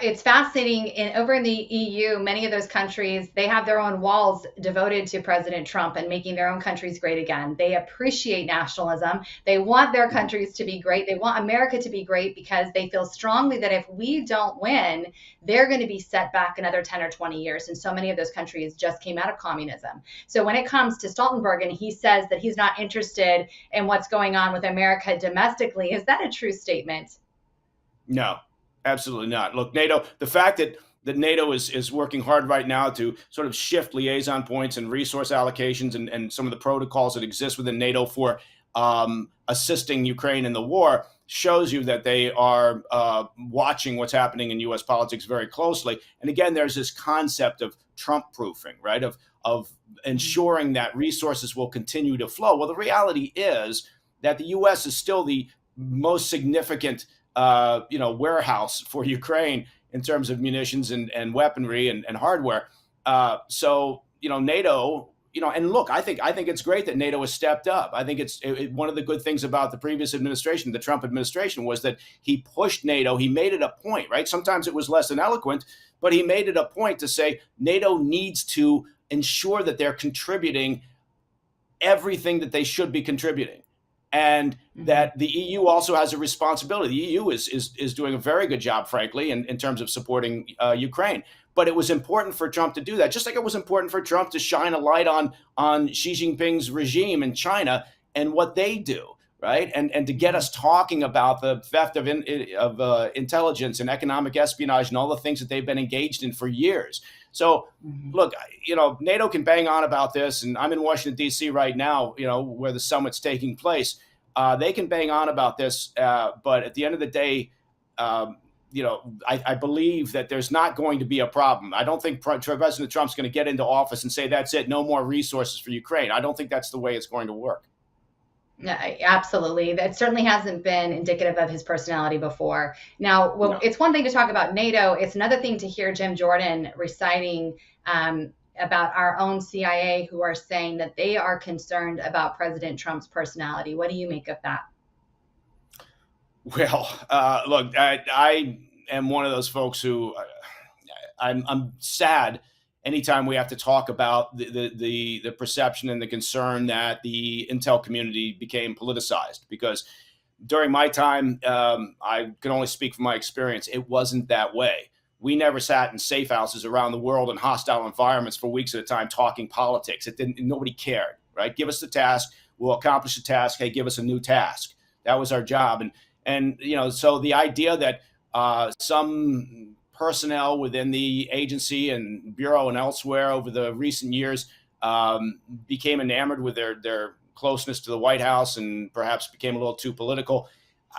It's fascinating. Over in the EU, many of those countries, they have their own walls devoted to President Trump and making their own countries great again. They appreciate nationalism. They want their countries to be great. They want America to be great because they feel strongly that if we don't win, they're going to be set back another 10 or 20 years. And so many of those countries just came out of communism. So when it comes to Stoltenberg and he says that he's not interested in what's going on with America domestically, is that a true statement? No. Absolutely not. Look, NATO, the fact that NATO is working hard right now to sort of shift liaison points and resource allocations and some of the protocols that exist within NATO for assisting Ukraine in the war shows you that they are watching what's happening in U.S. politics very closely. And again, there's this concept of Trump proofing, right? Of ensuring that resources will continue to flow. Well, the reality is that the U.S. is still the most significant warehouse for Ukraine in terms of munitions and weaponry and hardware. So NATO, and look, I think it's great that NATO has stepped up. I think it's one of the good things about the previous administration, the Trump administration, was that he pushed NATO. He made it a point, right? Sometimes it was less than eloquent, but he made it a point to say NATO needs to ensure that they're contributing everything that they should be contributing. And that the EU also has a responsibility. The EU is doing a very good job, frankly, in terms of supporting Ukraine. But it was important for Trump to do that, just like it was important for Trump to shine a light on Xi Jinping's regime in China and what they do, right? And to get us talking about the theft of intelligence and economic espionage and all the things that they've been engaged in for years. So, look, NATO can bang on about this, and I'm in Washington, D.C. right now, where the summit's taking place. They can bang on about this, but at the end of the day, I believe that there's not going to be a problem. I don't think President Trump's going to get into office and say, that's it, no more resources for Ukraine. I don't think that's the way it's going to work. Yeah, absolutely. That certainly hasn't been indicative of his personality before. Now, no. It's one thing to talk about NATO. It's another thing to hear Jim Jordan reciting about our own CIA, who are saying that they are concerned about President Trump's personality. What do you make of that? Well, look, I am one of those folks who I'm sad anytime we have to talk about the perception and the concern that the intel community became politicized, because during my time, I can only speak from my experience. It wasn't that way. We never sat in safe houses around the world in hostile environments for weeks at a time talking politics. Nobody cared, right? Give us the task, we'll accomplish the task. Hey, give us a new task. That was our job. And so the idea that some personnel within the agency and bureau and elsewhere over the recent years became enamored with their closeness to the White House and perhaps became a little too political.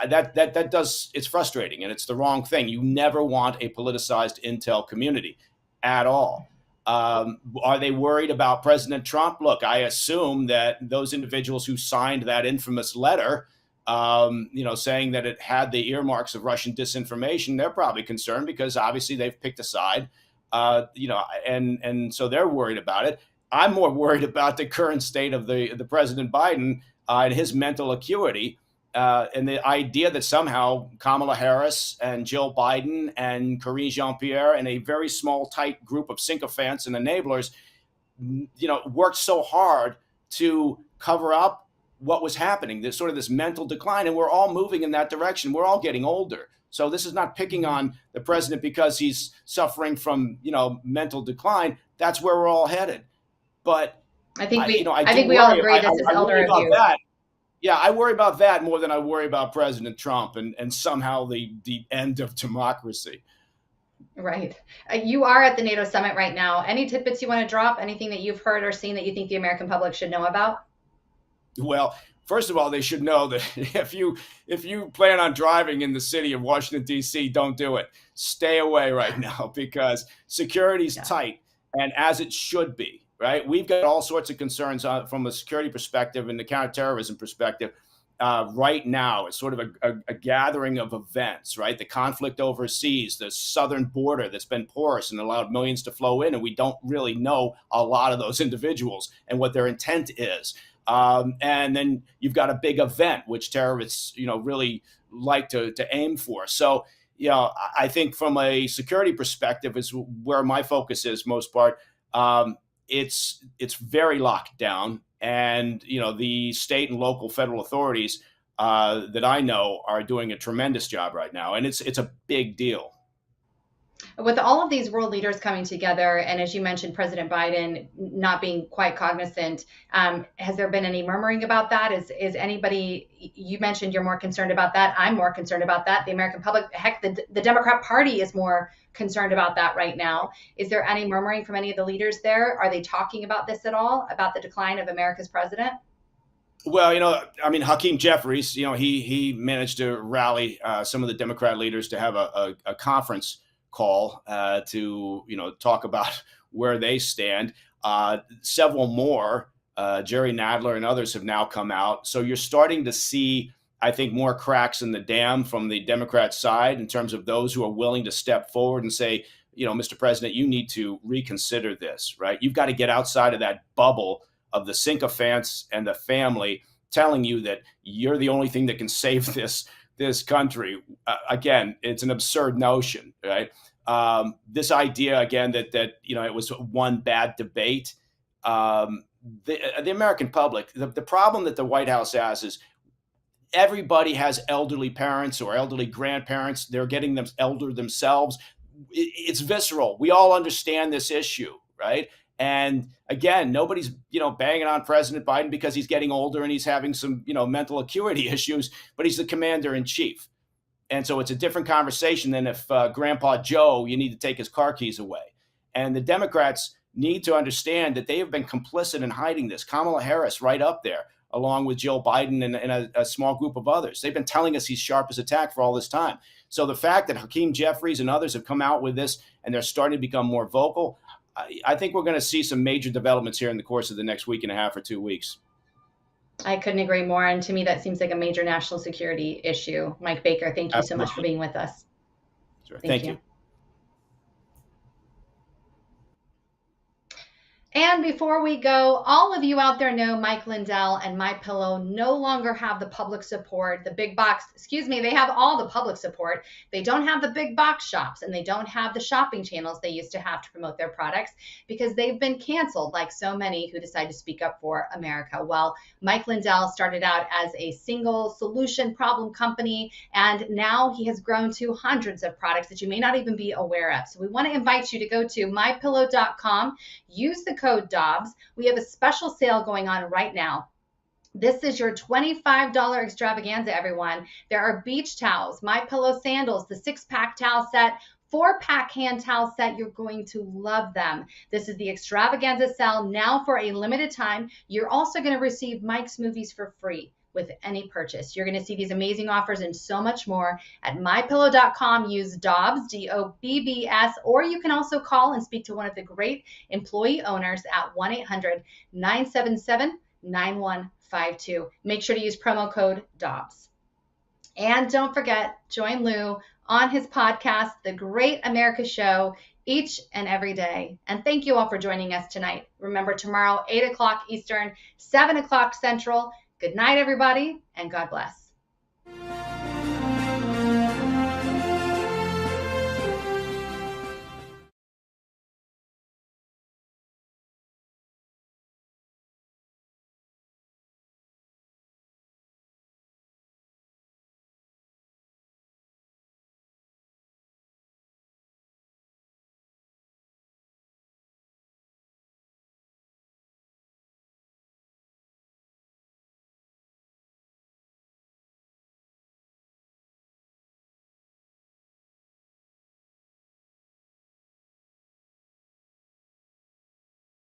It's frustrating, and it's the wrong thing. You never want a politicized intel community at all. Are they worried about President Trump? Look, I assume that those individuals who signed that infamous letter, saying that it had the earmarks of Russian disinformation, they're probably concerned because obviously they've picked a side, and so they're worried about it. I'm more worried about the current state of the President Biden and his mental acuity. And the idea that somehow Kamala Harris and Jill Biden and Karine Jean-Pierre and a very small, tight group of sycophants and enablers, worked so hard to cover up what was happening, this sort of this mental decline. And we're all moving in that direction. We're all getting older. So this is not picking on the president because he's suffering from, mental decline. That's where we're all headed. But I think we all agree this is elder abuse. Yeah, I worry about that more than I worry about President Trump and somehow the end of democracy. Right. You are at the NATO summit right now. Any tidbits you want to drop? Anything that you've heard or seen that you think the American public should know about? Well, first of all, they should know that if you plan on driving in the city of Washington, D.C., don't do it. Stay away right now because security's tight, and as it should be. Right, we've got all sorts of concerns from a security perspective and the counterterrorism perspective. Right now, it's sort of a gathering of events. Right, the conflict overseas, the southern border that's been porous and allowed millions to flow in, and we don't really know a lot of those individuals and what their intent is. And then you've got a big event which terrorists, really like to aim for. So, I think from a security perspective is where my focus is most part. It's very locked down, and the state and local federal authorities that I know are doing a tremendous job right now, and it's a big deal. With all of these world leaders coming together, and as you mentioned, President Biden not being quite cognizant, has there been any murmuring about that? Is anybody? You mentioned you're more concerned about that. I'm more concerned about that. The American public, heck, the Democrat Party is more concerned about that right now. Is there any murmuring from any of the leaders there? Are they talking about this at all, about the decline of America's president? Well, Hakeem Jeffries, he managed to rally some of the Democrat leaders to have a conference call to talk about where they stand. Several more, Jerry Nadler and others, have now come out. So you're starting to see, I think, more cracks in the dam from the Democrat side in terms of those who are willing to step forward and say, Mr. President, you need to reconsider this, right? You've got to get outside of that bubble of the sycophants and the family telling you that you're the only thing that can save this country. Again, it's an absurd notion, right? This idea, again, that it was one bad debate. The American public, the problem that the White House has is everybody has elderly parents or elderly grandparents. They're getting them elder themselves. It's visceral. We all understand this issue, right? And again, nobody's, banging on President Biden because he's getting older and he's having some, mental acuity issues, but he's the commander in chief. And so it's a different conversation than if Grandpa Joe, you need to take his car keys away. And the Democrats need to understand that they have been complicit in hiding this. Kamala Harris right up there, along with Jill Biden and a small group of others. They've been telling us he's sharp as a tack for all this time. So the fact that Hakeem Jeffries and others have come out with this and they're starting to become more vocal, I think we're going to see some major developments here in the course of the next week and a half or 2 weeks. I couldn't agree more. And to me, that seems like a major national security issue. Mike Baker, thank you so much for being with us. Sure. Thank you. And before we go, all of you out there know Mike Lindell and MyPillow no longer have the public support, the big box, they have all the public support. They don't have the big box shops and they don't have the shopping channels they used to have to promote their products because they've been canceled like so many who decide to speak up for America. Well, Mike Lindell started out as a single solution problem company, and now he has grown to hundreds of products that you may not even be aware of. So we want to invite you to go to MyPillow.com, use the code Dobbs. We have a special sale going on right now. This is your $25 extravaganza, everyone. There are beach towels, MyPillow sandals, the 6-pack towel set, 4-pack hand towel set. You're going to love them. This is the extravaganza sale now for a limited time. You're also going to receive Mike's movies for free with any purchase. You're going to see these amazing offers and so much more at MyPillow.com. Use Dobbs, Dobbs, or you can also call and speak to one of the great employee owners at 1-800-977-9152. Make sure to use promo code Dobbs. And don't forget, join Lou on his podcast, The Great America Show. each and every day. And thank you all for joining us tonight. Remember, tomorrow, 8 o'clock Eastern, 7 o'clock Central. Good night, everybody, and God bless.